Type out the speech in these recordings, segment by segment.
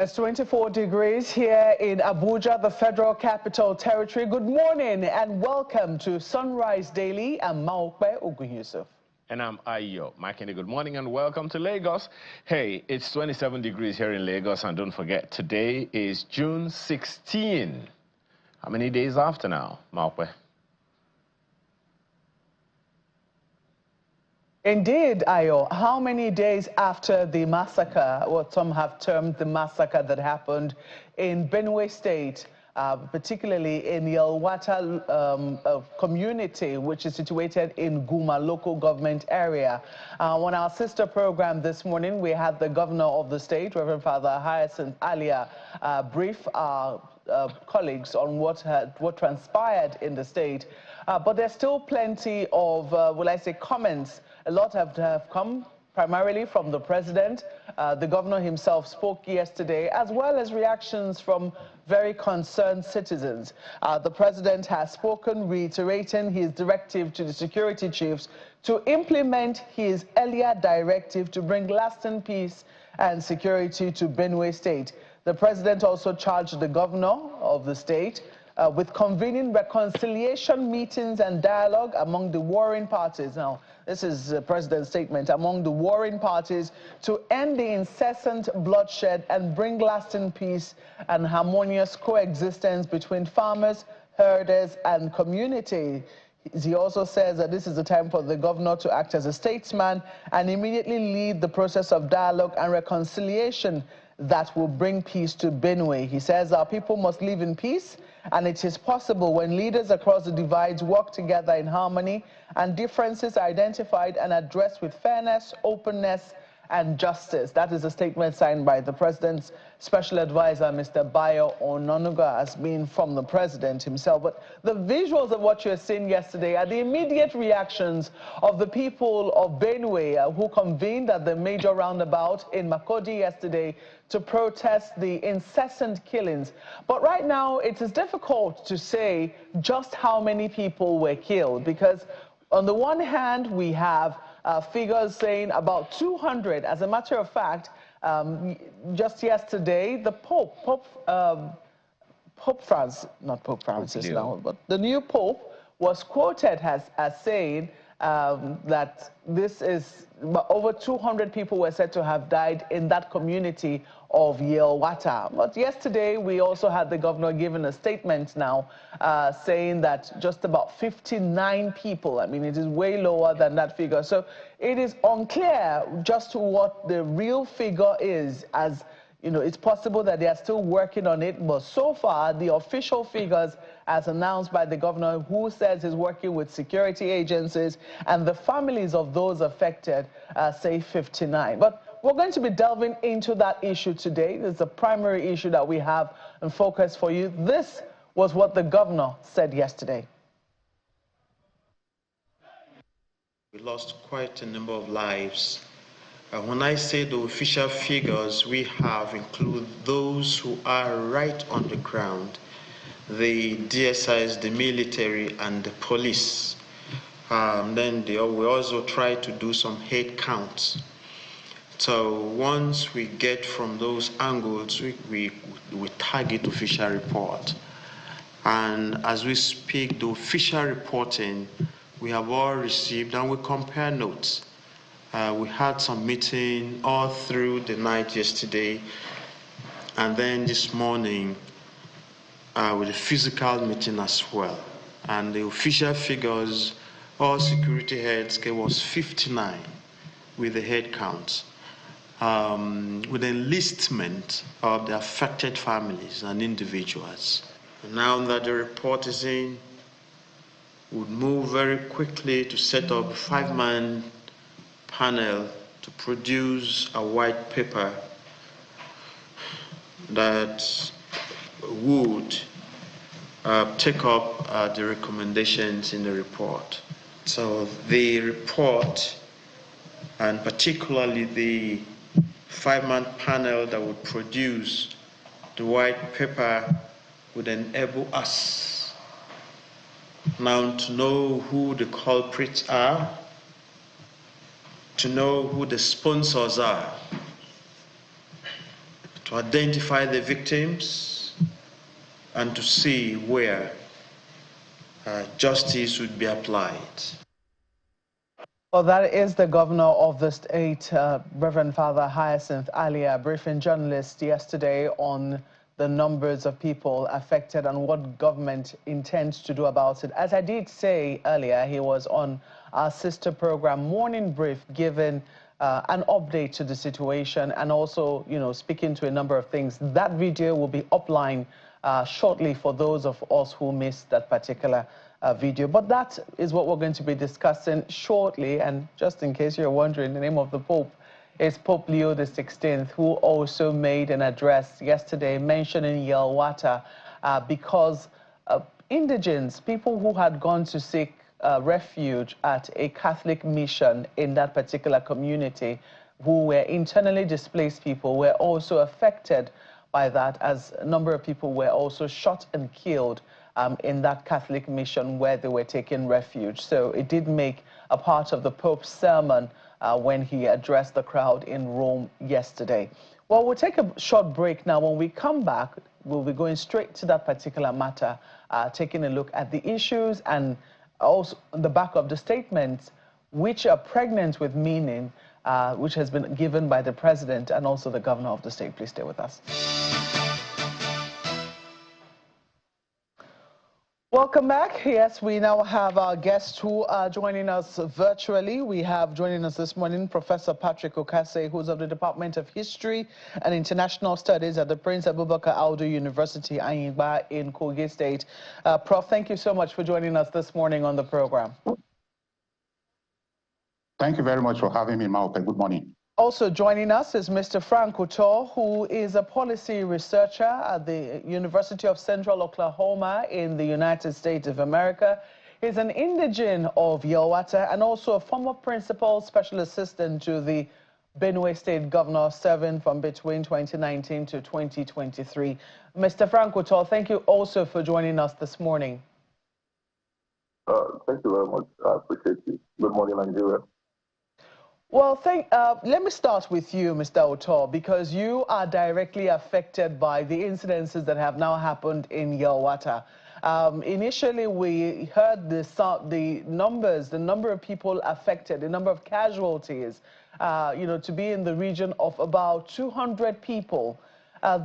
It's 24 degrees here in Abuja, the Federal Capital Territory. Good morning and welcome to Sunrise Daily. I'm Maokbe Ogunyusuf. And I'm Ayo. Makinde, good morning and welcome to Lagos. Hey, it's 27 degrees here in Lagos, and don't forget, today is June 16. How many days after now, Maokbe? Indeed, Ayo. How many days after the massacre, what some have termed the massacre that happened in Benue State, particularly in Yelwata community, which is situated in Guma local government area. On our sister program this morning, we had the governor of the state, Reverend Father Hyacinth Alia, brief our colleagues on what transpired in the state. But there's still plenty of, will I say, comments. A lot have come primarily from the president. The governor himself spoke yesterday, as well as reactions from very concerned citizens. The president has spoken, reiterating his directive to the security chiefs to implement his earlier directive to bring lasting peace and security to Benue State. The president also charged the governor of the state with convening reconciliation meetings and dialogue among the warring parties. Now, this is the president's statement, among the warring parties to end the incessant bloodshed and bring lasting peace and harmonious coexistence between farmers, herders, and community. He also says that this is the time for the governor to act as a statesman and immediately lead the process of dialogue and reconciliation that will bring peace to Benue. He says our people must live in peace, and it is possible when leaders across the divides work together in harmony and differences are identified and addressed with fairness, openness, and justice. That is a statement signed by the president's special advisor, Mr. Bayo Ononuga, as being from the president himself. But the visuals of what you're seeing yesterday are the immediate reactions of the people of Benue who convened at the major roundabout in Makurdi yesterday to protest the incessant killings. But right now, it is difficult to say just how many people were killed, because on the one hand, we have figures saying about 200. As a matter of fact, just yesterday, the Pope Francis, not Pope Francis now, but the new Pope was quoted as saying that this is over 200 people were said to have died in that community of Yelwata. But yesterday, we also had the governor giving a statement now saying that just about 59 people, I mean, it is way lower than that figure. So it is unclear just what the real figure is, as you know, it's possible that they are still working on it, but so far, the official figures, as announced by the governor, who says he's working with security agencies and the families of those affected, say 59. But we're going to be delving into that issue today. This is the primary issue that we have in focus for you. This was what the governor said yesterday. We lost quite a number of lives. When I say the official figures we have include those who are right on the ground, the DSIs, the military, and the police. Then we also try to do some head counts. So once we get from those angles, we target official report. And as we speak, the official reporting we have all received, and we compare notes. We had some meeting all through the night yesterday, and then this morning with a physical meeting as well. And the official figures, all security heads, it was 59 with the head count, with enlistment of the affected families and individuals. And now that the report is in, we'll move very quickly to set up a 5-man panel to produce a white paper that would take up the recommendations in the report. So the report, and particularly the 5-man panel that would produce the white paper, would enable us now to know who the culprits are, to know who the sponsors are, to identify the victims and to see where justice would be applied. Well, that is the governor of the state, Reverend Father Hyacinth Alia, briefing journalists yesterday on the numbers of people affected and what government intends to do about it. As I did say earlier, he was on our sister program, Morning Brief, giving an update to the situation and also, speaking to a number of things. That video will be upline shortly for those of us who missed that particular video. But that is what we're going to be discussing shortly. And just in case you're wondering, the name of the Pope is Pope Leo XVI, who also made an address yesterday mentioning Yelwata because indigents, people who had gone to seek refuge at a Catholic mission in that particular community, who were internally displaced people, were also affected by that, as a number of people were also shot and killed in that Catholic mission where they were taking refuge. So it did make a part of the Pope's sermon when he addressed the crowd in Rome yesterday. Well, we'll take a short break now. When we come back, we'll be going straight to that particular matter, taking a look at the issues and also on the back of the statements which are pregnant with meaning, which has been given by the president and also the governor of the state. Please stay with us. Welcome back. Yes, we now have our guests who are joining us virtually. We have joining us this morning Professor Patrick Okase, who's of the Department of History and International Studies at the Prince Abubakar Audu University, Ayingba in Kogi State. Prof, thank you so much for joining us this morning on the program. Thank you very much for having me, Maupe. Good morning. Also joining us is Mr. Frank Uto, who is a policy researcher at the University of Central Oklahoma in the United States of America. He's an indigene of Yelwata and also a former principal special assistant to the Benue State Governor, serving from between 2019 to 2023. Mr. Frank Uto, thank you also for joining us this morning. Thank you very much. I appreciate you. Good morning, Nigeria. Well, let me start with you, Mr. Otor, because you are directly affected by the incidences that have now happened in Yelwata. Initially, we heard the number of people affected, the number of casualties, to be in the region of about 200 people.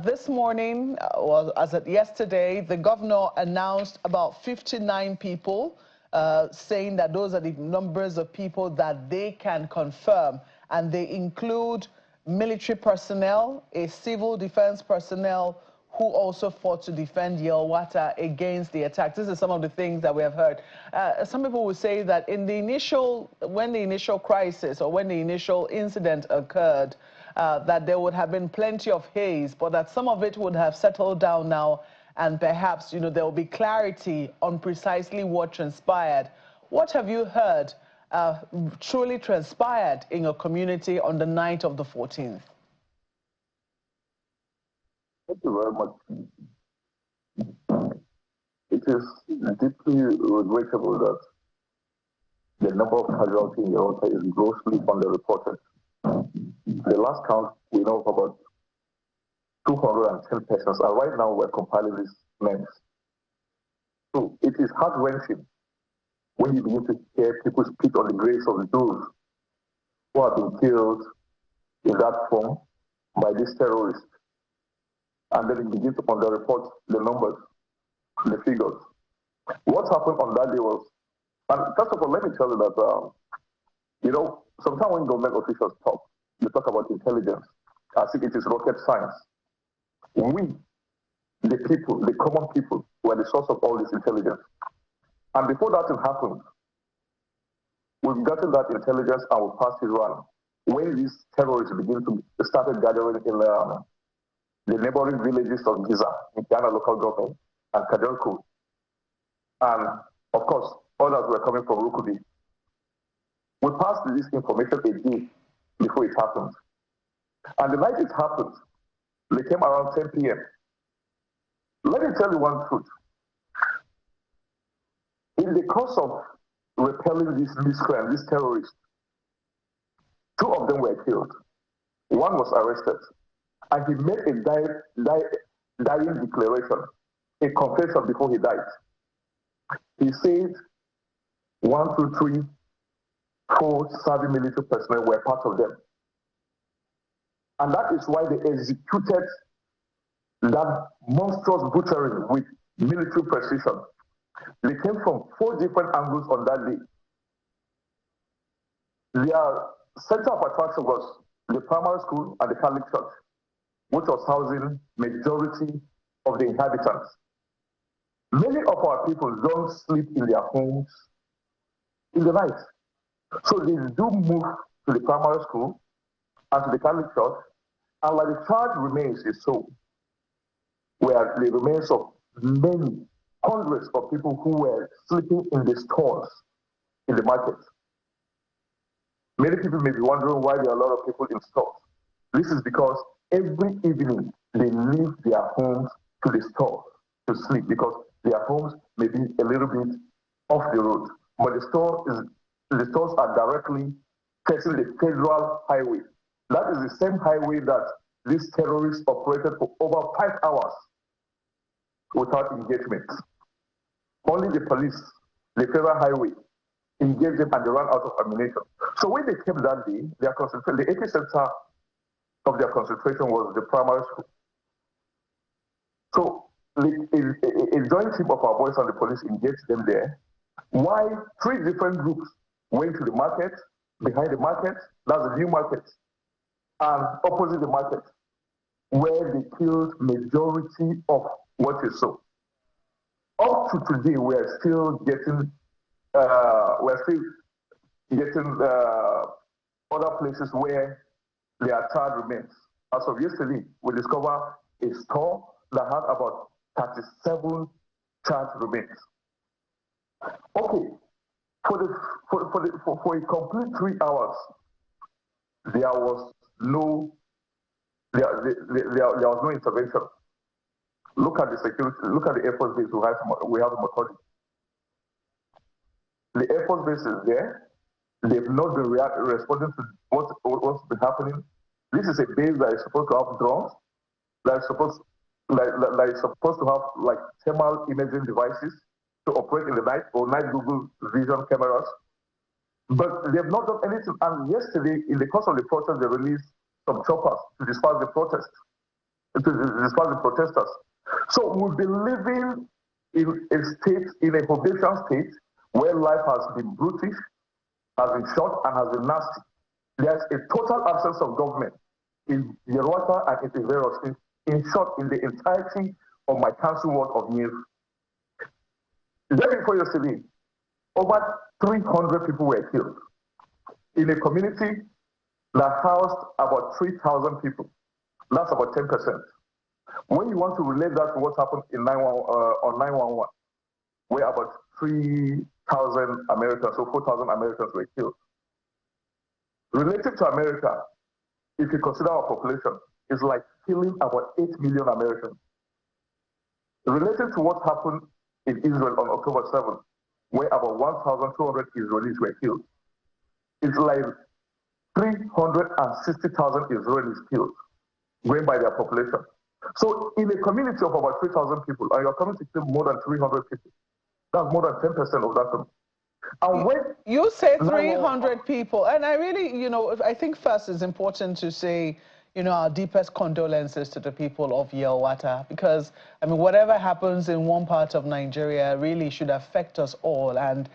This morning, or as of yesterday, the governor announced about 59 people. Saying that those are the numbers of people that they can confirm, and they include military personnel, a civil defense personnel who also fought to defend Yelwata against the attacks. This is some of the things that we have heard. Some people would say that when the initial crisis or when the initial incident occurred, that there would have been plenty of haze, but that some of it would have settled down now, and perhaps, there will be clarity on precisely what transpired. What have you heard truly transpired in your community on the night of the 14th? Thank you very much. It is deeply regrettable that the number of casualties in Yelwata is grossly underreported. The last count, we know of about 210 persons, and right now we're compiling these names. So it is heart-wrenching when you begin to hear people speak on the graves of those who have been killed in that form by these terrorists. And then you begin to underreport the numbers, the figures. What happened on that day was, and first of all, let me tell you that, sometimes when government officials talk, you talk about intelligence as if it is rocket science. We, the people, the common people, were the source of all this intelligence. And before that happened, we've gotten that intelligence and we passed it around. When these terrorists started gathering in the neighboring villages of Giza, in Ghana local government, and Kadelku, and of course, others were coming from Rukubi. We passed this information a day before it happened. And the night it happened, they came around 10 p.m. Let me tell you one truth. In the course of repelling these miscreants, these terrorists, 2 of them were killed. 1 was arrested. And he made a dying declaration, a confession before he died. He said 1, 2, 3, 4 serving military personnel were part of them. And that is why they executed that monstrous butchery with military precision. They came from 4 different angles on that day. Their center of attraction was the primary school and the Catholic church, which was housing majority of the inhabitants. Many of our people don't sleep in their homes in the night. So they do move to the primary school and to the Catholic church, and like the charge remains is so, where the remains of many hundreds of people who were sleeping in the stores in the market. Many people may be wondering why there are a lot of people in stores. This is because every evening they leave their homes to the store to sleep, because their homes may be a little bit off the road. But the stores are directly facing the federal highway. That is the same highway that these terrorists operated for over 5 hours without engagement. Only the police, the federal highway, engaged them and they ran out of ammunition. So when they came that day, the epicenter of their concentration was the primary school. So a joint team of our boys and the police engaged them there, while 3 different groups went to the market, behind the market, that's the new market, and opposite the market, where they killed majority of what you saw. Up to today, we're still getting other places where there are charred remains. As of yesterday, we discovered a store that had about 37 charred remains. Okay, for a complete 3 hours, there was no intervention. Look at the security. Look at the Air Force base we have in Makodi. The Air Force base is there. They've not been responding to what's been happening. This is a base that is supposed to have drones, that is supposed to have like thermal imaging devices to operate in the night, or night Google vision cameras. But they have not done anything. And yesterday, in the course of the protest, they released some choppers to disperse the protest, to disperse the protesters. So we've been living in a probation state where life has been brutish, has been short, and has been nasty. There's a total absence of government in Yelwata and in Benue. In short, in the entirety of my council ward of New. Day before yesterday, over 300 people were killed in a community that housed about 3,000 people. That's about 10%. When you want to relate that to what happened in 911, where about 3,000 Americans, so 4,000 Americans were killed. Related to America, if you consider our population, it's like killing about 8 million Americans. Related to what happened in Israel on October 7th, where about 1,200 Israelis were killed, it's like 360,000 Israelis killed, going by their population. So in a community of about 3,000 people, and you're coming to kill more than 300 people, that's more than 10% of that. And when you say 300 people, and I really, I think first it's important to say, our deepest condolences to the people of Yelwata, because, I mean, whatever happens in one part of Nigeria really should affect us all, and,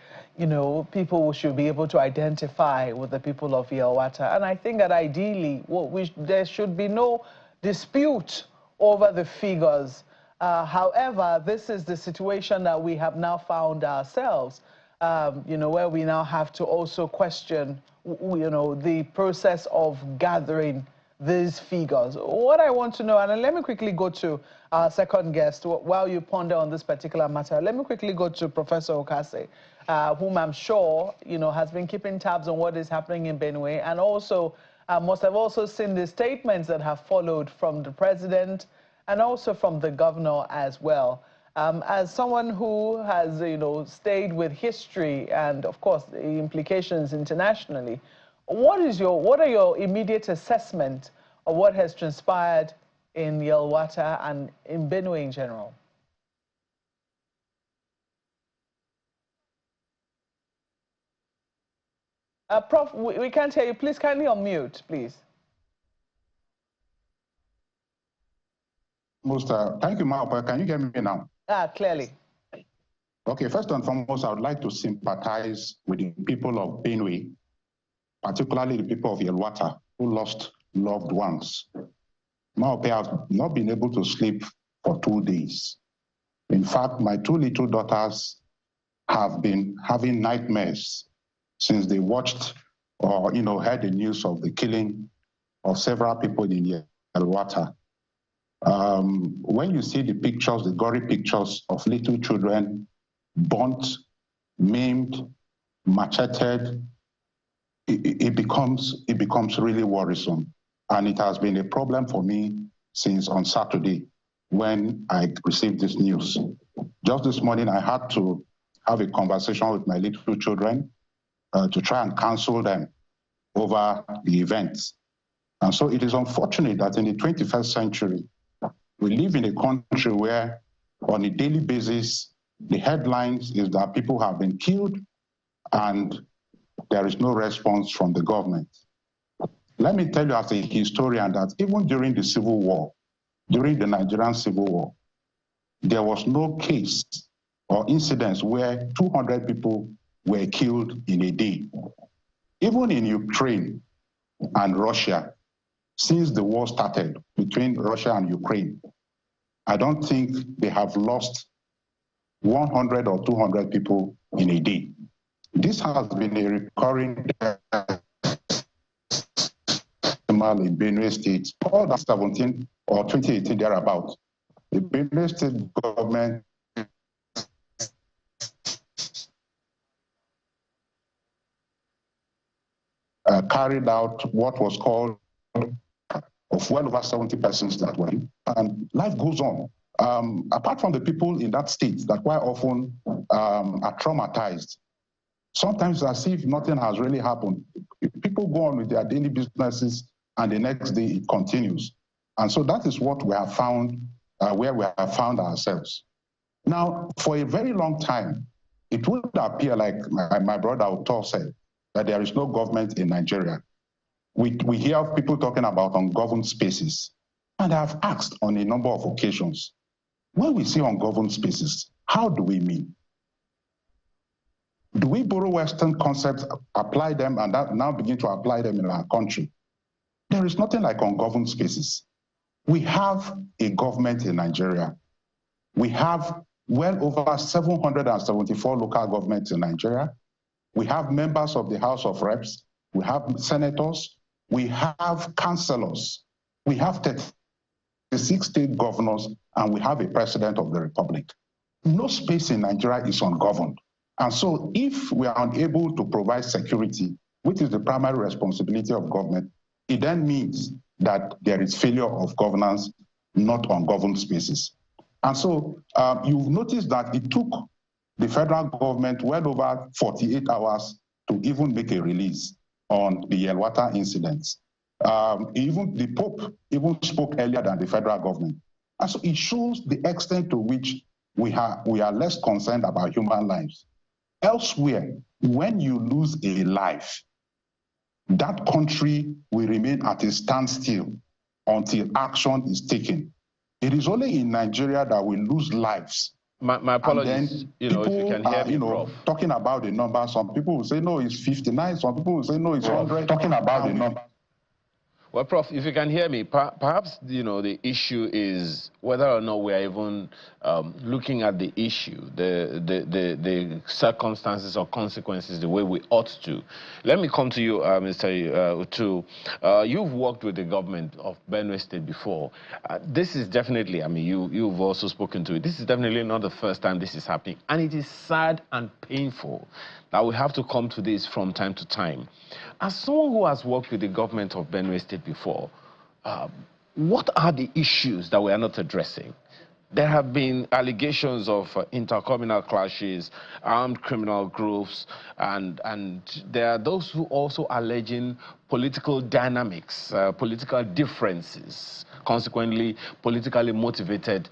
people should be able to identify with the people of Yelwata. And I think that ideally, there should be no dispute over the figures. However, this is the situation that we have now found ourselves, where we now have to also question, the process of gathering these figures. What I want to know, and let me quickly go to our second guest while you ponder on this particular matter. Let me quickly go to Professor Okase, whom I'm sure, has been keeping tabs on what is happening in Benue, and also must have also seen the statements that have followed from the president and also from the governor as well. As someone who has, stayed with history and, of course, the implications internationally, what are your immediate assessment of what has transpired in Yelwata and in Benue in general? Prof, we can't hear you. Please kindly unmute, please. Thank you, Maupe. Can you hear me now? Clearly. Okay, first and foremost, I would like to sympathize with the people of Benue, particularly the people of Yelwata, who lost loved ones. Maupe has not been able to sleep for 2 days. In fact, my 2 little daughters have been having nightmares since they watched or heard the news of the killing of several people in Yelwata. When you see the pictures, the gory pictures of little children burnt, maimed, macheted, it becomes really worrisome. And it has been a problem for me since on Saturday when I received this news. Just this morning, I had to have a conversation with my little children to try and counsel them over the events. And so it is unfortunate that in the 21st century, we live in a country where on a daily basis, the headlines is that people have been killed and there is no response from the government. Let me tell you as a historian that even during the Civil War, during the Nigerian Civil War, there was no case or incidents where 200 people were killed in a day. Even in Ukraine and Russia, since the war started between Russia and Ukraine, I don't think they have lost 100 or 200 people in a day. This has been a recurring in Benue State, all that 17 or 2018 thereabout. The Benue State government carried out what was called of well over 70 persons that were in, and life goes on. Apart from the people in that state that quite often are traumatized, sometimes as if nothing has really happened. People go on with their daily businesses and the next day it continues. And so that is what we have found, where we have found ourselves. Now, for a very long time, it would appear like my brother Otto said, that there is no government in Nigeria. We hear people talking about ungoverned spaces. And I've asked on a number of occasions, when we see ungoverned spaces, how do we mean? Do we borrow Western concepts, apply them, and now begin to apply them in our country? There is nothing like ungoverned spaces. We have a government in Nigeria. We have well over 774 local governments in Nigeria. We have members of the House of Reps. We have senators. We have councillors. We have 36 state governors, and we have a president of the republic. No space in Nigeria is ungoverned. And so if we are unable to provide security, which is the primary responsibility of government, it then means that there is failure of governance, not ungoverned spaces. And so you've noticed that it took the federal government well over 48 hours to even make a release on the Yelwata incidents. Even the Pope even spoke earlier than the federal government. And so it shows the extent to which we are less concerned about human lives. Elsewhere, when you lose a life, that country will remain at a standstill until action is taken. It is only in Nigeria that we lose lives. My apologies. And then if you can hear me, Prof. Talking about the number, some people will say, no, it's 59. Some people will say, no, it's 100. Talking about the number. Well, Prof, if you can hear me, perhaps, the issue is whether or not we are even looking at the issue, the circumstances or consequences the way we ought to. Let me come to you, Mr. Utu. You've worked with the government of Benue State before. This is definitely, you've also spoken to it. This is definitely not the first time this is happening. And it is sad and painful that we have to come to this from time to time. As someone who has worked with the government of Benue State before, what are the issues that we are not addressing? There have been allegations of intercommunal clashes, armed criminal groups, and there are those who also alleging political dynamics, political differences, consequently politically motivated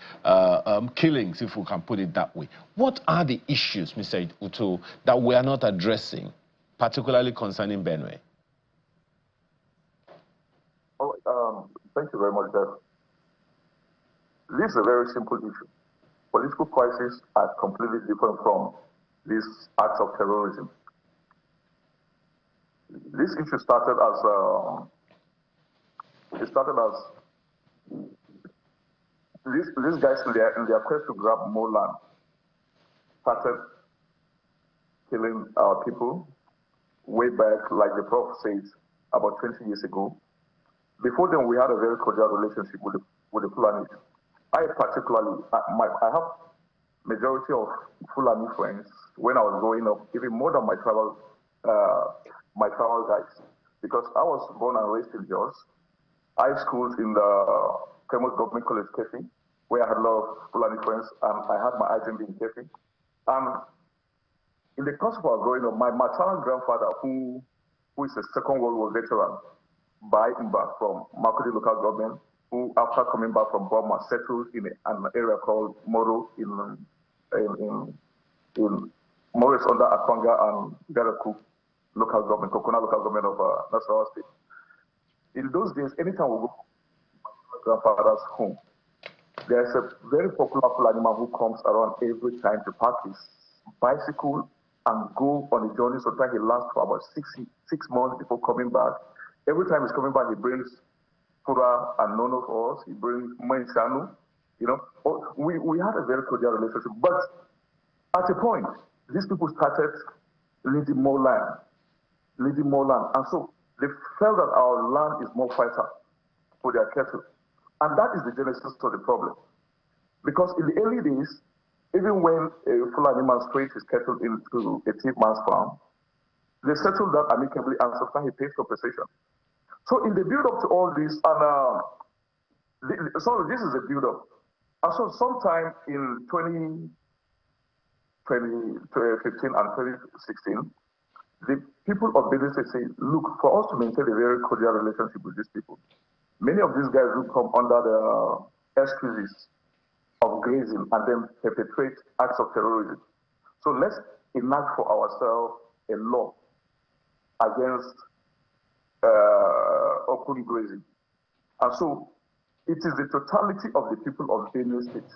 killings, if we can put it that way. What are the issues, Mr. Uto, that we are not addressing, particularly concerning Benue? Oh, thank you very much, Dad. This is a very simple issue. Political crises are completely different from these acts of terrorism. This issue started as these guys in their quest to grab more land started killing our people way back, like the Prof says, about 20 years ago. Before then, we had a very cordial relationship with the Fulani. I particularly, I have majority of Fulani friends when I was growing up, even more than my tribal guys, because I was born and raised in Jos. I schooled in the famous government college, Kefi, where I had a lot of Fulani friends, and I had my IGMB in Kefi. And in the course of our growing up, my maternal grandfather, who is a Second World War veteran, by back from Makudi local government, who after coming back from Burma settled in an area called Moro in Morris under Akwanga and Garaku local government, Kokona local government of Nasarawa State. In those days, anytime we go to my grandfather's home, there's a very popular Fulani man who comes around every time to park his bicycle and go on a journey. Sometimes he lasts for about six months before coming back. Every time he's coming back, he brings Pura and Nono for us. He brings Mainshanu. You know, we had a very cordial relationship. But at a point, these people started needing more land. And so they felt that our land is more vital for their cattle. And that is the genesis of the problem. Because in the early days, even when a Fulani man strayed his cattle into a thief man's farm, they settled that amicably and sometimes he pays compensation. So in the build-up to all this, and so this is a build-up. And so sometime in 2015 and 2016, the people of Benue State say, look, for us to maintain a very cordial relationship with these people, many of these guys will come under the excuses of grazing and then perpetrate acts of terrorism. So let's enact for ourselves a law against open grazing. And so it is the totality of the people of Benue State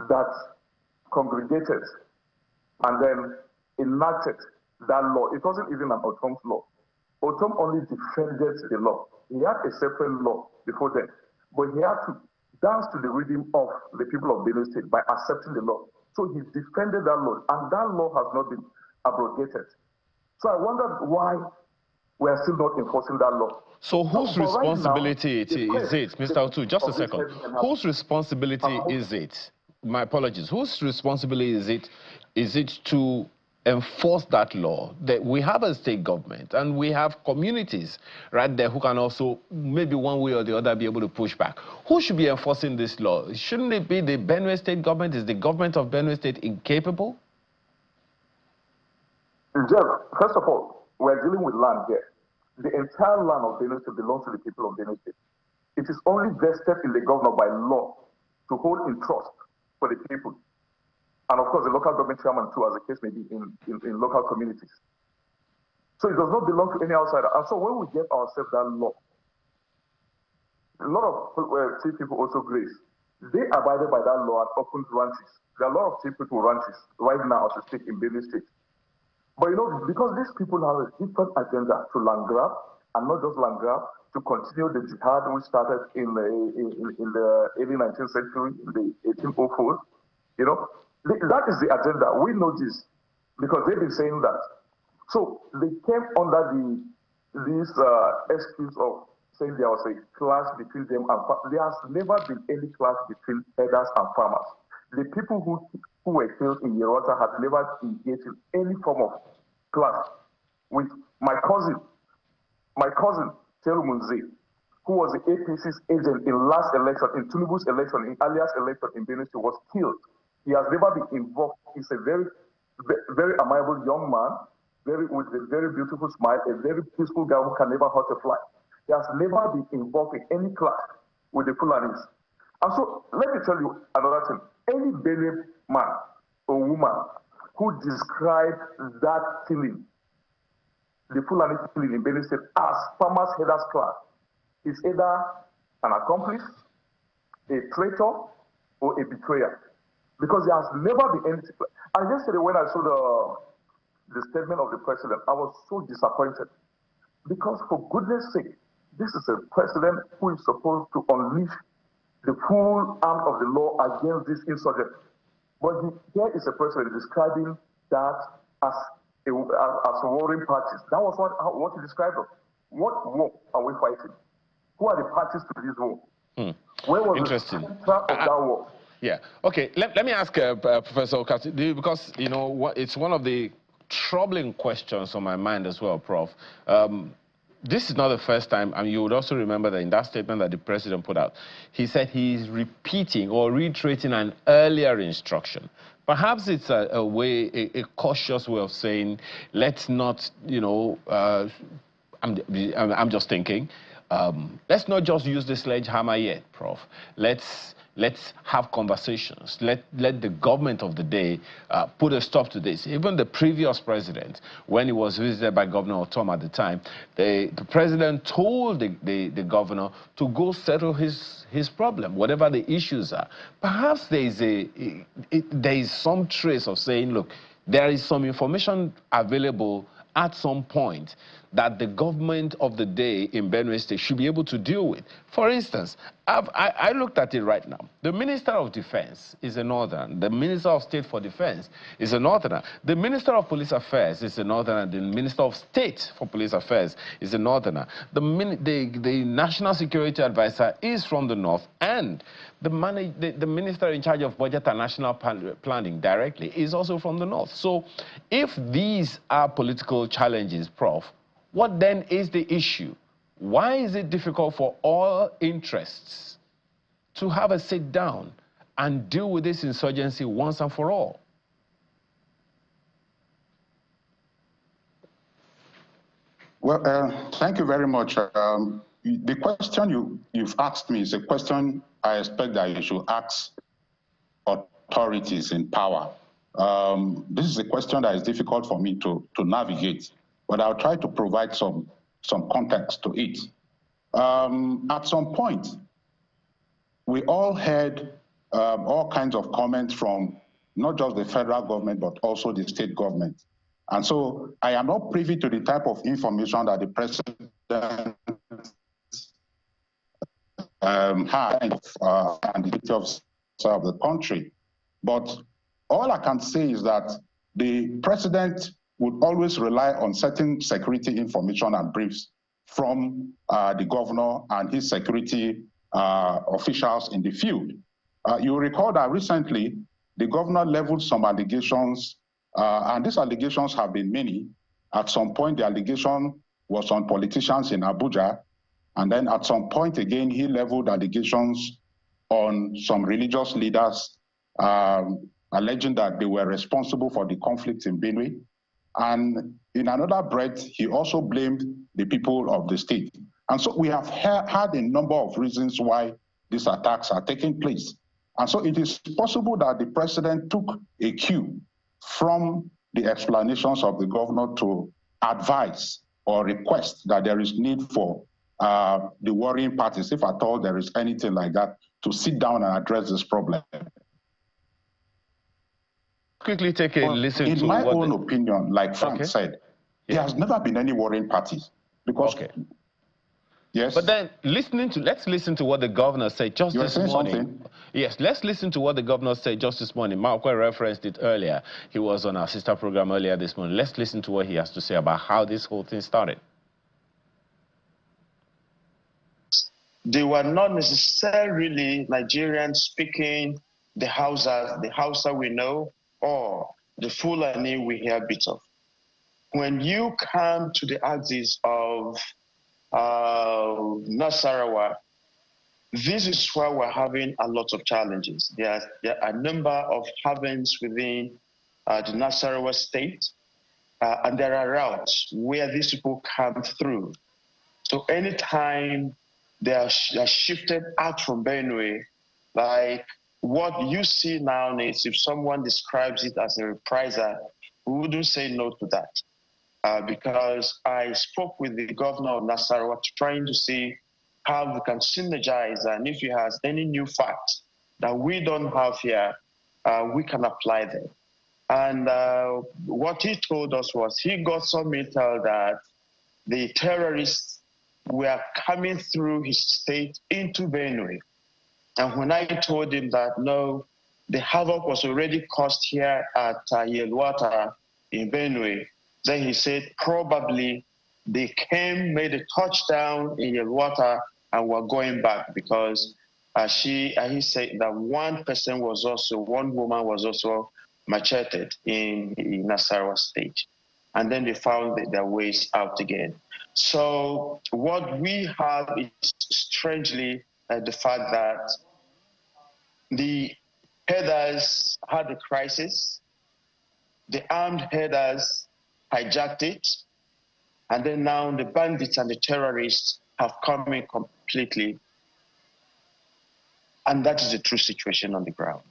that congregated and then enacted that law. It wasn't even an Otom's law. Otom only defended the law. He had a separate law before then, but he had to dance to the rhythm of the people of Benue State by accepting the law. So he defended that law, and that law has not been abrogated. So I wondered why we are still not enforcing that law. So whose responsibility is it, Mr. Otu? Just a second. Whose responsibility is it? My apologies. Whose responsibility is it to enforce that law? That we have a state government and we have communities right there who can also, maybe one way or the other, be able to push back. Who should be enforcing this law? Shouldn't it be the Benue State government? Is the government of Benue State incapable? Jeff, first of all, we're dealing with land here. The entire land of Benue State belongs to the people of Benue State. It is only vested in the governor by law to hold in trust for the people. And of course, the local government chairman too, as the case may be in local communities. So it does not belong to any outsider. And so when we give ourselves that law, a lot of chief people also grace. They abided by that law and opened ranches. There are a lot of chief people ranches right now as we speak in Benue State. But you know, because these people have a different agenda to land grab, and not just land grab, to continue the jihad we started in the early 19th century, in the 1804, you know, that is the agenda. We know this because they've been saying that. So they came under this excuse of saying there was a clash between them and farmers. There has never been any clash between herders and farmers. The people who were killed in Yelwata had never engaged in any form of clash with my cousin, Teru Munze, who who was the APC's agent in last election, in Tinubu's election, in Alia's election in Benue, was killed. He has never been involved. He's a very, very amiable young man, with a very beautiful smile, a very peaceful guy who can never hurt a fly. He has never been involved in any clash with the Fulanis. And so, let me tell you another thing. Any Benue man or woman who described that killing, the Fulani killing in Benue State, as farmers' headers class, is either an accomplice, a traitor, or a betrayer. Because there has never been anything. And yesterday, when I saw the statement of the president, I was so disappointed. Because for goodness sake, this is a president who is supposed to unleash the full arm of the law against this insurgent. But here is a president describing that as warring parties. That was what he described them. What war are we fighting? Who are the parties to this war? Where was the center of that war? Yeah. Okay. Let me ask Professor Okasi, because you know it's one of the troubling questions on my mind as well, Prof. This is not the first time, and you would also remember that in that statement that the president put out, he said he's repeating or reiterating an earlier instruction. Perhaps it's a cautious way of saying, let's not, you know, I'm just thinking, let's not just use the sledgehammer yet, Prof. Let's have conversations. Let the government of the day put a stop to this. Even the previous president, when he was visited by Governor Otom at the time, the president told the governor to go settle his problem, whatever the issues are. Perhaps there is some trace of saying, look, there is some information available at some point that the government of the day in Benue State should be able to deal with. For instance, I looked at it right now. The Minister of Defense is a northerner. The Minister of State for Defense is a northerner. The Minister of Police Affairs is a northerner. The Minister of State for Police Affairs is a northerner. The National Security Advisor is from the north, and the Minister in charge of Budget and National Planning directly is also from the north. So if these are political challenges, Prof, what then is the issue? Why is it difficult for all interests to have a sit down and deal with this insurgency once and for all? Well, thank you very much. The question you've asked me is a question I expect that you should ask authorities in power. This is a question that is difficult for me to navigate, but I'll try to provide some context to it. At some point, we all heard all kinds of comments from not just the federal government, but also the state government. And so I am not privy to the type of information that the president had and the duty of the country. But all I can say is that the president would always rely on certain security information and briefs from the governor and his security officials in the field. You recall that recently, the governor leveled some allegations, and these allegations have been many. At some point, the allegation was on politicians in Abuja, and then at some point again, he leveled allegations on some religious leaders, alleging that they were responsible for the conflict in Benue. And in another breath, he also blamed the people of the state. And so we have had a number of reasons why these attacks are taking place. And so it is possible that the president took a cue from the explanations of the governor to advise or request that there is need for the warring parties, if at all there is anything like that, to sit down and address this problem. Quickly take a listen to in my own opinion, like Frank said, there has never been any warring parties because. Yes. But then let's listen to what the governor said just this morning. Something? Yes, let's listen to what the governor said just this morning. Mark referenced it earlier. He was on our sister program earlier this morning. Let's listen to what he has to say about how this whole thing started. They were not necessarily Nigerians speaking the Hausa we know, or the Fulani we hear bit of. When you come to the axis of Nasarawa, this is why we're having a lot of challenges. There are a number of havens within the Nasarawa state, and there are routes where these people come through. So anytime they are shifted out from Benue, like what you see now is if someone describes it as a reprisal, we wouldn't say no to that. Because I spoke with the governor of Nasarawa trying to see how we can synergize, and if he has any new facts that we don't have here, we can apply them. And what he told us was he got some intel that the terrorists were coming through his state into Benue. And when I told him that, no, the havoc was already caused here at Yelwata in Benue, then he said probably they came, made a touchdown in Yelwata and were going back because he said that one woman was also macheted in Nasarawa state. And then they found their ways out again. So what we have is strangely the fact that the headers had a crisis, the armed headers hijacked it, and then now the bandits and the terrorists have come in completely. And that is the true situation on the ground.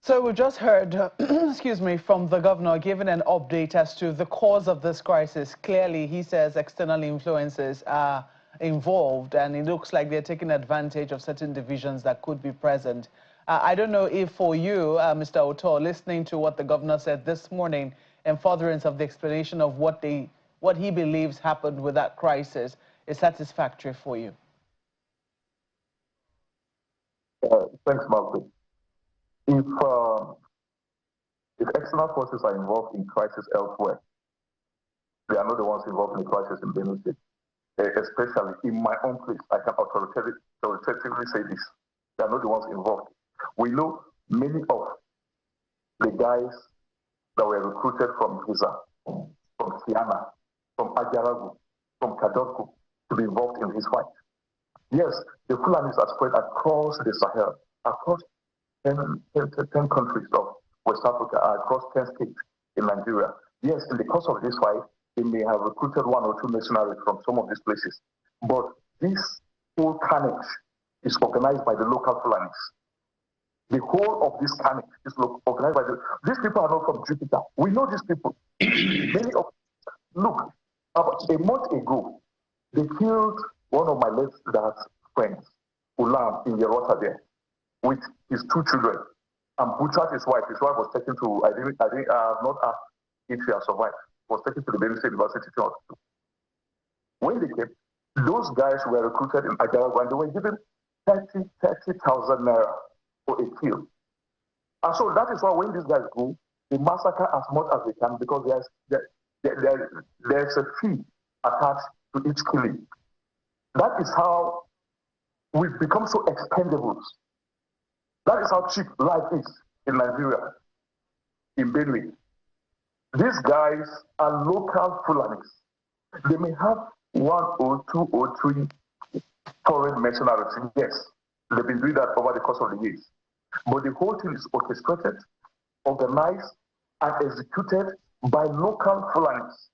So we just heard, excuse me, from the governor giving an update as to the cause of this crisis. Clearly, he says external influences are involved, and it looks like they're taking advantage of certain divisions that could be present. I don't know if for you, Mr. Oto, listening to what the governor said this morning in furtherance of the explanation of what he believes happened with that crisis is satisfactory for you. Thanks, Malcolm. If external forces are involved in crisis elsewhere, they are not the ones involved in the crisis in Benue State. Especially in my own place, I can authoritatively say this. They are not the ones involved. We know many of the guys that were recruited from Giza, from Tiana, from Ajaragu, from Kadoko to be involved in this fight. Yes, the Fulanis are spread across the Sahel, across 10 countries of West Africa, across 10 states in Nigeria. Yes, in the course of this fight, they may have recruited 1 or 2 mercenaries from some of these places. But this whole carnage is organized by the local Fulanis. The whole of this carnage is organized by these people are not from Jupiter. We know these people. Look, about a month ago, they killed one of my late dad's friends, Ulam, in Yelwata there, with his 2 children, and butchered his wife. His wife was taken to, I have not asked if she has survived, was taken to the Benue State University Hospital. When they came, those guys were recruited in Ajaragu, and they were given 30,000 naira for a kill. And so that is why when these guys go, they massacre as much as they can, because there's a fee attached to each killing. That is how we've become so expendables. That is how cheap life is in Nigeria, in Benue. These guys are local Fulanis. They may have 1 or 2 or 3 foreign mercenaries. Yes, they've been doing that over the course of the years. But the whole thing is orchestrated, organized, and executed by local Fulanis.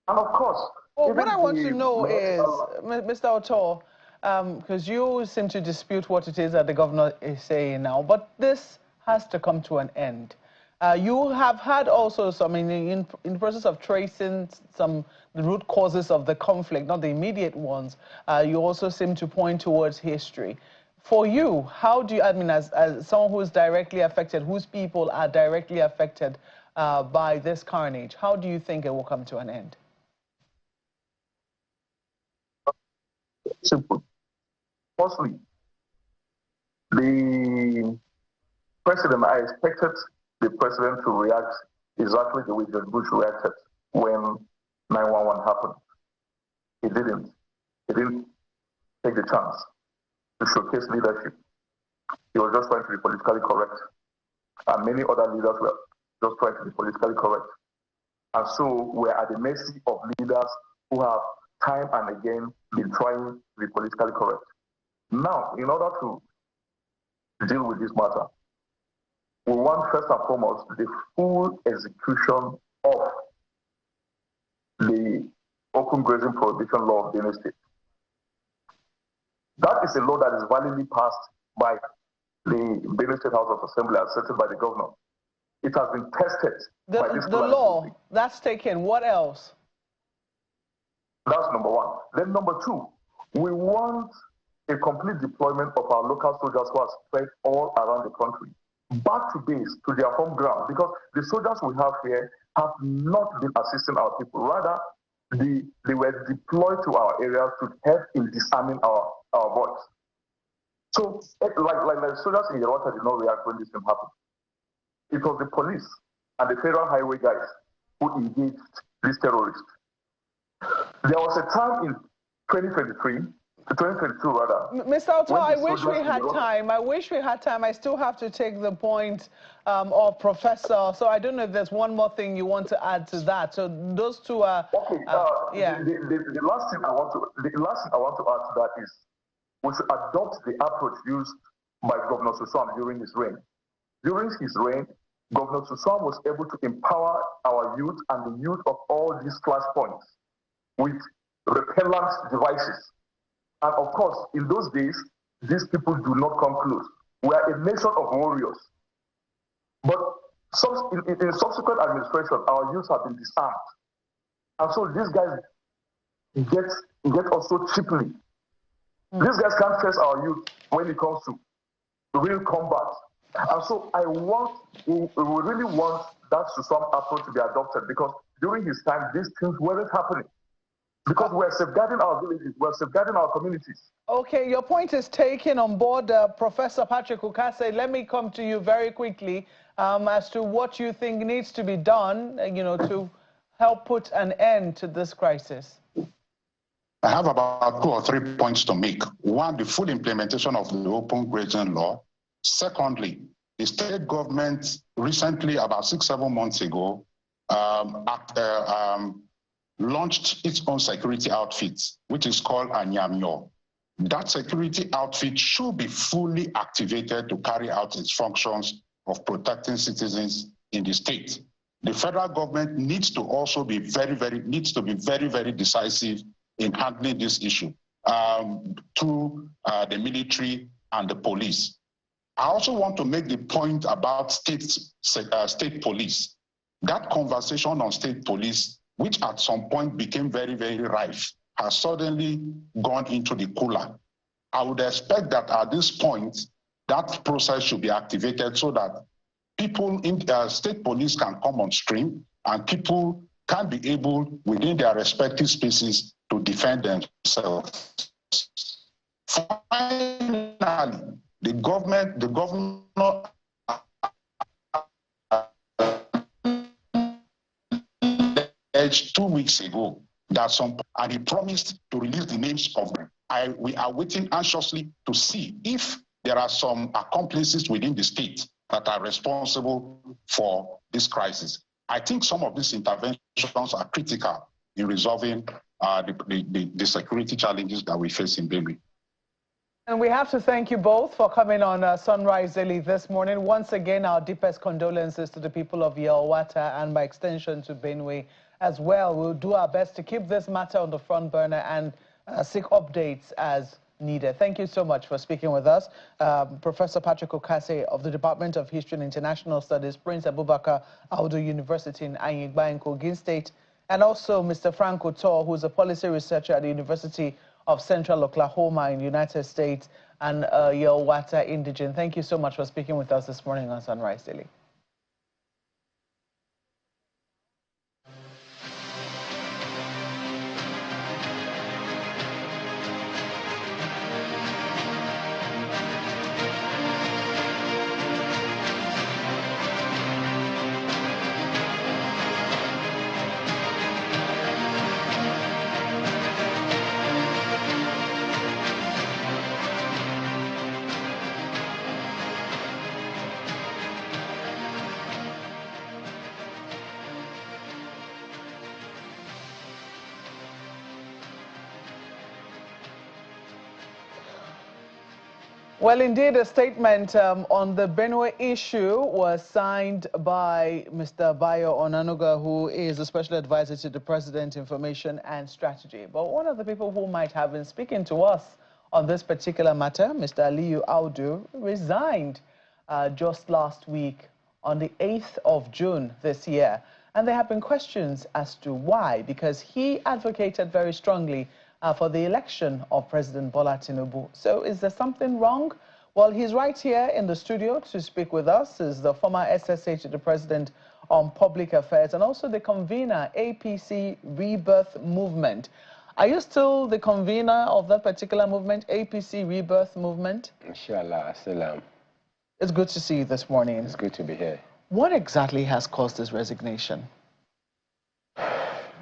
And of course, well, what I want to know is, Mr. Oto, because you seem to dispute what it is that the governor is saying now, but this has to come to an end. You have had also some, in the process of tracing the root causes of the conflict, not the immediate ones, you also seem to point towards history. For you, how do you, as someone who is directly affected, whose people are directly affected by this carnage, how do you think it will come to an end? Simple. Firstly, the president, I expected the president to react exactly the way George Bush reacted when 9/11 happened. He didn't. He didn't take the chance to showcase leadership. He was just trying to be politically correct. And many other leaders were just trying to be politically correct. And so we're at the mercy of leaders who have time and again been trying to be politically correct. Now, in order to deal with this matter, we want first and foremost the full execution of the open grazing prohibition law of Benue State. That is a law that is validly passed by the Benue State House of Assembly as settled by the governor. It has been tested by this law. That's taken. What else? That's number one. Then number two, we want a complete deployment of our local soldiers who are spread all around the country, back to base, to their home ground, because the soldiers we have here have not been assisting our people. Rather, they were deployed to our areas to help in disarming our boys. So, like the soldiers in Yelwata did not react when this thing happened. It was the police and the federal highway guys who engaged these terrorists. There was a time in 2022 rather. Mr. Otto, I wish we had time. I still have to take the point of Professor. So I don't know if there's one more thing you want to add to that. So those two are... Okay, yeah. The last thing I want to add to that is we should adopt the approach used by Governor Suswam during his reign. During his reign, Governor Suswam was able to empower our youth and the youth of all these flashpoints with repellent devices. And of course, in those days, these people do not come close. We are a nation of warriors. But in subsequent administration, our youth have been disarmed. And so these guys get also cheaply. These guys can't face our youth when it comes to real combat. And so we really want that Suswam approach to be adopted, because during his time, these things weren't happening. Because we're safeguarding our villages, we're safeguarding our communities. Okay, your point is taken on board, Professor Patrick Ukase. Let me come to you very quickly as to what you think needs to be done, to help put an end to this crisis. I have about 2 or 3 points to make. One, the full implementation of the open grazing law. Secondly, the state government recently, about 6-7 months ago, launched its own security outfit, which is called Anyamyo. That security outfit should be fully activated to carry out its functions of protecting citizens in the state. The federal government needs to also be very, very decisive in handling this issue through the military and the police. I also want to make the point about state police. That conversation on state police, which at some point became very, very rife, has suddenly gone into the cooler. I would expect that at this point, that process should be activated so that people in state police can come on stream and people can be able, within their respective spaces, to defend themselves. Finally, the governor edged 2 weeks ago that and he promised to release the names of them. We are waiting anxiously to see if there are some accomplices within the state that are responsible for this crisis. I think some of these interventions are critical in resolving the security challenges that we face in Benue. And we have to thank you both for coming on Sunrise Daily this morning. Once again, our deepest condolences to the people of Yelwata and by extension to Benue as well. We'll do our best to keep this matter on the front burner and seek updates as needed. Thank you so much for speaking with us. Professor Patrick Ukase of the Department of History and International Studies, Prince Abubakar Audu University in Anyigba in Kogi State, and also Mr. Frank Otor, who's a policy researcher at the University of Central Oklahoma in the United States, and Yelwata indigene. Thank you so much for speaking with us this morning on Sunrise Daily. Well, indeed, a statement on the Benue issue was signed by Mr. Bayo Onanuga, who is a special advisor to the President, Information and Strategy. But one of the people who might have been speaking to us on this particular matter, Mr. Aliyu Audu, resigned just last week on the 8th of June this year. And there have been questions as to why, because he advocated very strongly for the election of President Bola Tinubu. So is there something wrong? Well, he's right here in the studio to speak with us. Is the former SSH to the President on Public Affairs and also the convener, APC Rebirth Movement. Are you still the convener of that particular movement, APC Rebirth Movement? Inshallah, I still am. It's good to see you this morning. It's good to be here. What exactly has caused this resignation?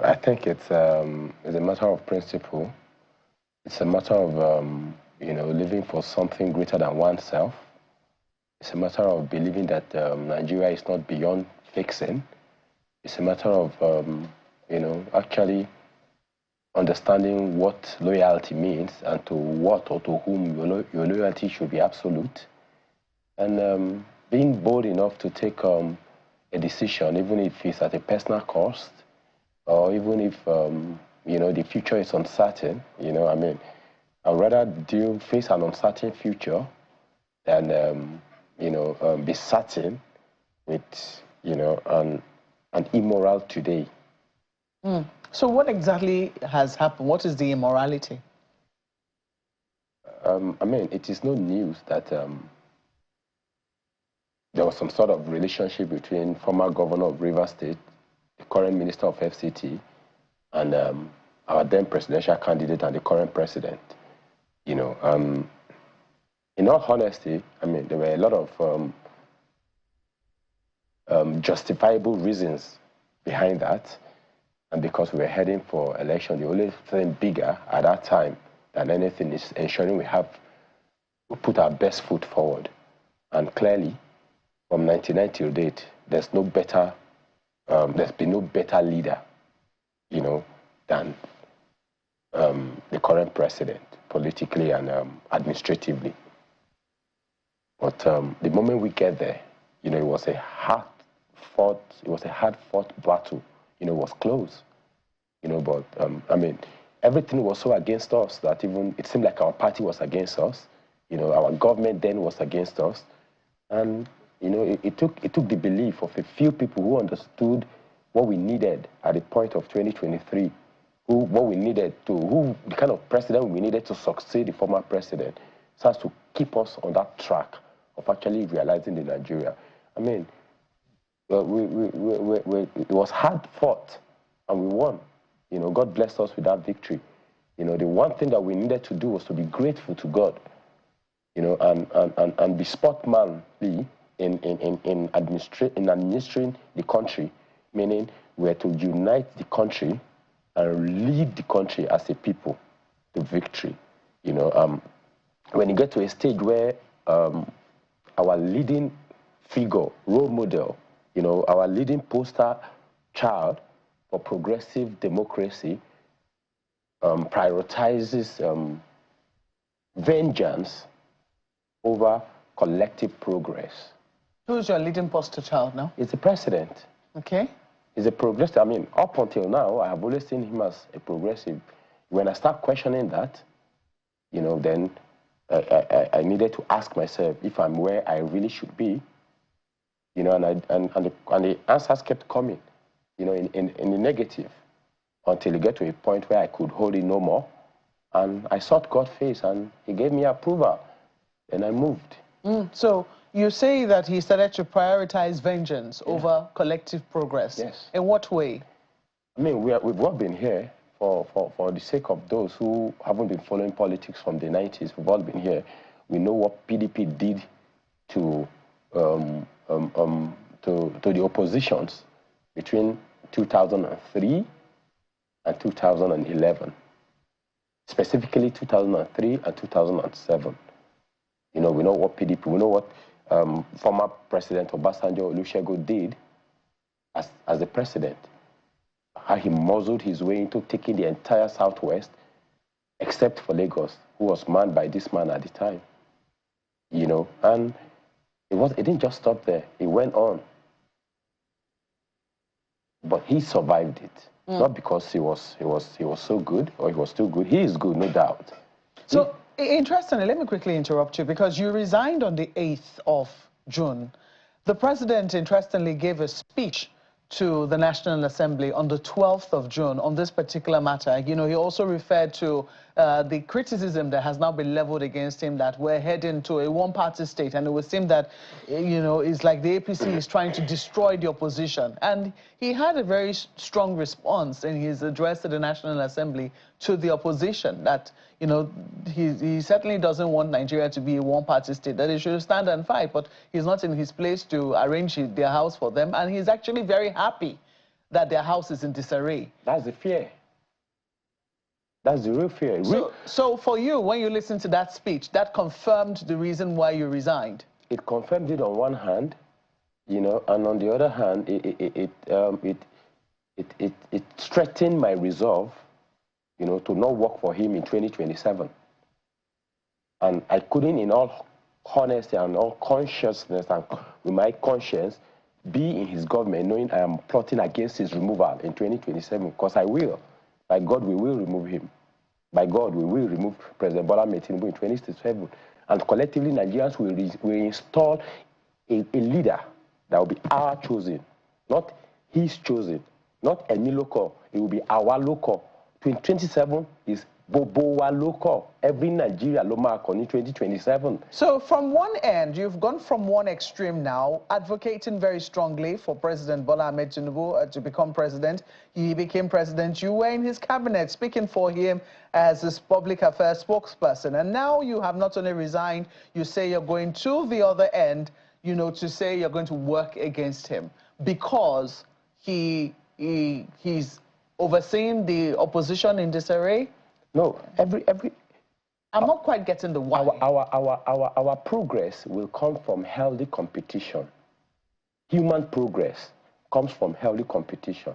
I think it's a matter of principle. It's a matter of, living for something greater than oneself. It's a matter of believing that Nigeria is not beyond fixing. It's a matter of, actually understanding what loyalty means and to what or to whom your loyalty should be absolute. And being bold enough to take a decision, even if it's at a personal cost, or even if, the future is uncertain, I'd rather face an uncertain future than, be certain with, an immoral today. So what exactly has happened? What is the immorality? It is no news that there was some sort of relationship between former governor of Rivers State, the current minister of FCT, and our then presidential candidate and the current president. In all honesty, there were a lot of justifiable reasons behind that. And because we were heading for election, the only thing bigger at that time than anything is ensuring we put our best foot forward. And clearly, from 1999 till date, there's been no better leader, than the current president, politically and administratively. But the moment we get there, it was a hard-fought battle. It was close, but everything was so against us that even it seemed like our party was against us. Our government then was against us, and it took the belief of a few people who understood what we needed at the point of 2023, the kind of president we needed to succeed the former president, so as to keep us on that track of actually realizing the Nigeria. It was hard fought, and we won. God blessed us with that victory. The one thing that we needed to do was to be grateful to God, and be sportsmanly in administering the country, meaning we had to unite the country and lead the country as a people to victory. When you get to a stage where our leading figure, role model, our leading poster child for progressive democracy prioritizes vengeance over collective progress. Who's your leading poster child now? It's the president. Okay. He's a progressive. Up until now, I have always seen him as a progressive. When I start questioning that, then I needed to ask myself if I'm where I really should be. And the answers kept coming, in the negative, until it got to a point where I could hold it no more. And I sought God's face, and he gave me approval, and I moved. So you say that he started to prioritize vengeance over collective progress. Yes. In what way? We've all been here for the sake of those who haven't been following politics from the 90s. We've all been here. We know what PDP did to the oppositions between 2003 and 2011, specifically 2003 and 2007. We know what PDP, we know what former President Obasanjo Olusegun did as the president, how he muzzled his way into taking the entire Southwest, except for Lagos, who was manned by this man at the time. you know, and it didn't just stop there. It went on. But he survived it. Not because he was so good or he was too good. He is good, no doubt. So, interestingly, let me quickly interrupt you because you resigned on the 8th of June. The president, interestingly, gave a speech to the National Assembly on the 12th of June on this particular matter. You know, he also referred to the criticism that has now been leveled against him that we're heading to a one-party state, and it would seem that, you know, it's like the APC is trying to destroy the opposition. And he had a very strong response in his address to the National Assembly to the opposition that, you know, he certainly doesn't want Nigeria to be a one-party state, that they should stand and fight, but he's not in his place to arrange their house for them, and he's actually very happy that their house is in disarray. That's the fear. That's the real fear. So for you, when you listen to that speech, that confirmed the reason why you resigned? It confirmed it on one hand, you know, and on the other hand, it strengthened my resolve, you know, to not work for him in 2027. And I couldn't, in all honesty and all consciousness and with my conscience, be in his government knowing I am plotting against his removal in 2027, because I will. By God, we will remove him. By God, we will remove President Bola Ahmed Tinubu in 2027. And collectively, Nigerians will install a leader that will be our chosen, not his chosen, not any local. It will be our local. 2027 is Bobowa local. Every Nigeria Loma in 2027. So from one end, you've gone from one extreme now, advocating very strongly for President Bola Ahmed Tinubu to become president. He became president. You were in his cabinet speaking for him as his public affairs spokesperson. And now you have not only resigned, you say you're going to the other end, you know, to say you're going to work against him because he's overseeing the opposition in disarray. No, I'm not quite getting the why. Our progress will come from healthy competition. Human progress comes from healthy competition.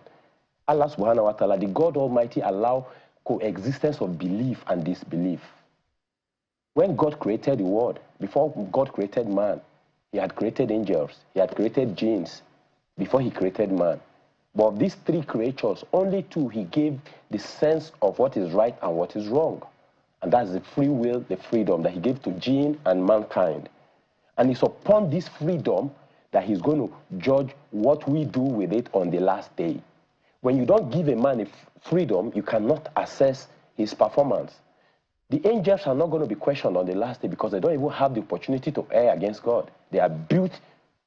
Allah subhanahu wa ta'ala, the God Almighty, allow coexistence of belief and disbelief. When God created the world, before God created man, he had created angels, he had created jinns before he created man. But of these three creatures, only two he gave the sense of what is right and what is wrong. And that's the free will, the freedom that he gave to jinn and mankind. And it's upon this freedom that he's going to judge what we do with it on the last day. When you don't give a man a freedom, you cannot assess his performance. The angels are not going to be questioned on the last day because they don't even have the opportunity to err against God. They are built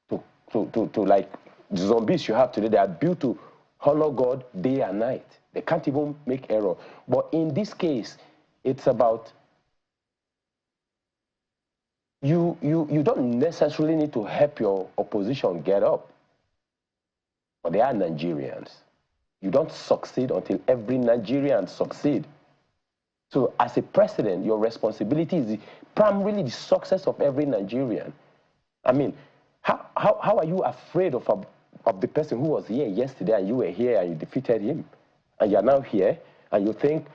to like the zombies you have today, they are built to honor God day and night. They can't even make error. But in this case, it's about you don't necessarily need to help your opposition get up. But they are Nigerians. You don't succeed until every Nigerian succeeds. So as a president, your responsibility is primarily the success of every Nigerian. I mean, how are you afraid of the person who was here yesterday and you were here and you defeated him? And you're now here and you think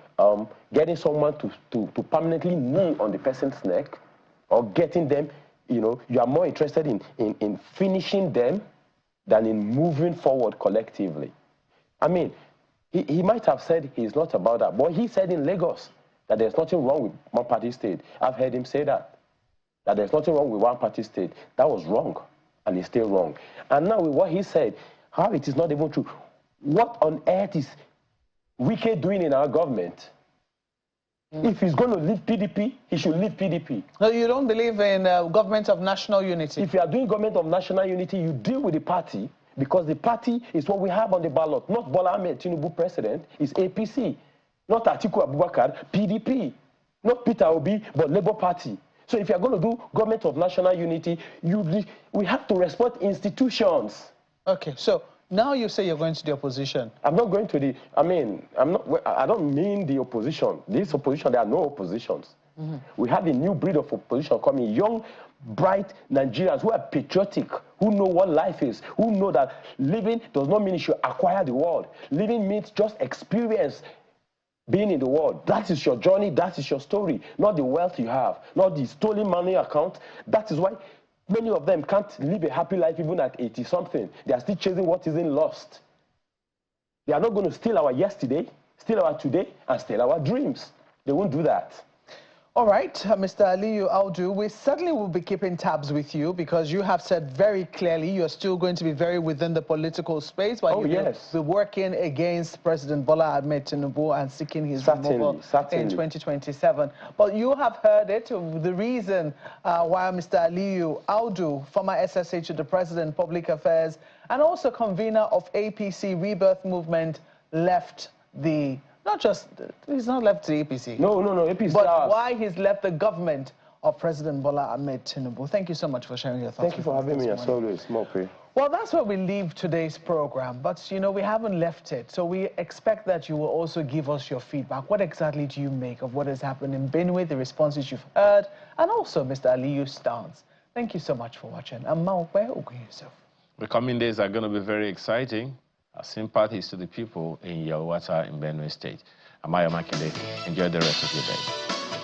getting someone to permanently kneel on the person's neck or getting them, you know, you are more interested in finishing them than in moving forward collectively. I mean, he might have said he's not about that, but he said in Lagos that there's nothing wrong with one-party state. I've heard him say that there's nothing wrong with one-party state. That was wrong, and it's still wrong. And now with what he said, how it is not even true. What on earth is Wike doing in our government? If he's going to leave PDP, he should leave PDP. No, you don't believe in government of national unity? If you are doing government of national unity, you deal with the party, because the party is what we have on the ballot. Not Bola Ahmed Tinubu president, it's APC. Not Atiku Abubakar, PDP. Not Peter Obi, but Labour Party. So if you're going to do government of national unity, we have to respect institutions. Okay, so now you say you're going to the opposition. I'm not going to the, I don't mean the opposition. This opposition, there are no oppositions. We have a new breed of opposition coming, young, bright Nigerians who are patriotic, who know what life is, who know that living does not mean you should acquire the world. Living means just experience being in the world. That is your journey, that is your story, not the wealth you have, not the stolen money account. That is why many of them can't live a happy life even at 80-something. They are still chasing what isn't lost. They are not going to steal our yesterday, steal our today, and steal our dreams. They won't do that. All right, Mr. Aliyu Audu, we certainly will be keeping tabs with you because you have said very clearly you're still going to be very within the political space, but you'll be working against President Bola Ahmed Tinubu and seeking his removal in 2027. But you have heard it, the reason why Mr. Aliyu Audu, former SSA to the President, Public Affairs, and also convener of APC Rebirth Movement, left the... Not just, he's not left the APC. No, APC. But why he's left the government of President Bola Ahmed Tinubu. Thank you so much for sharing your thoughts. Thank you for having me, as always. More pay. Well, that's where we leave today's program. But, you know, we haven't left it. So we expect that you will also give us your feedback. What exactly do you make of what has happened in Benue, the responses you've heard, and also Mr. Aliyu's stance? Thank you so much for watching. I'm Maokwe Ogunyusuf. The coming days are going to be very exciting. Our sympathies to the people in Yelwata in Benue State. I'm Makinde. Enjoy the rest of your day.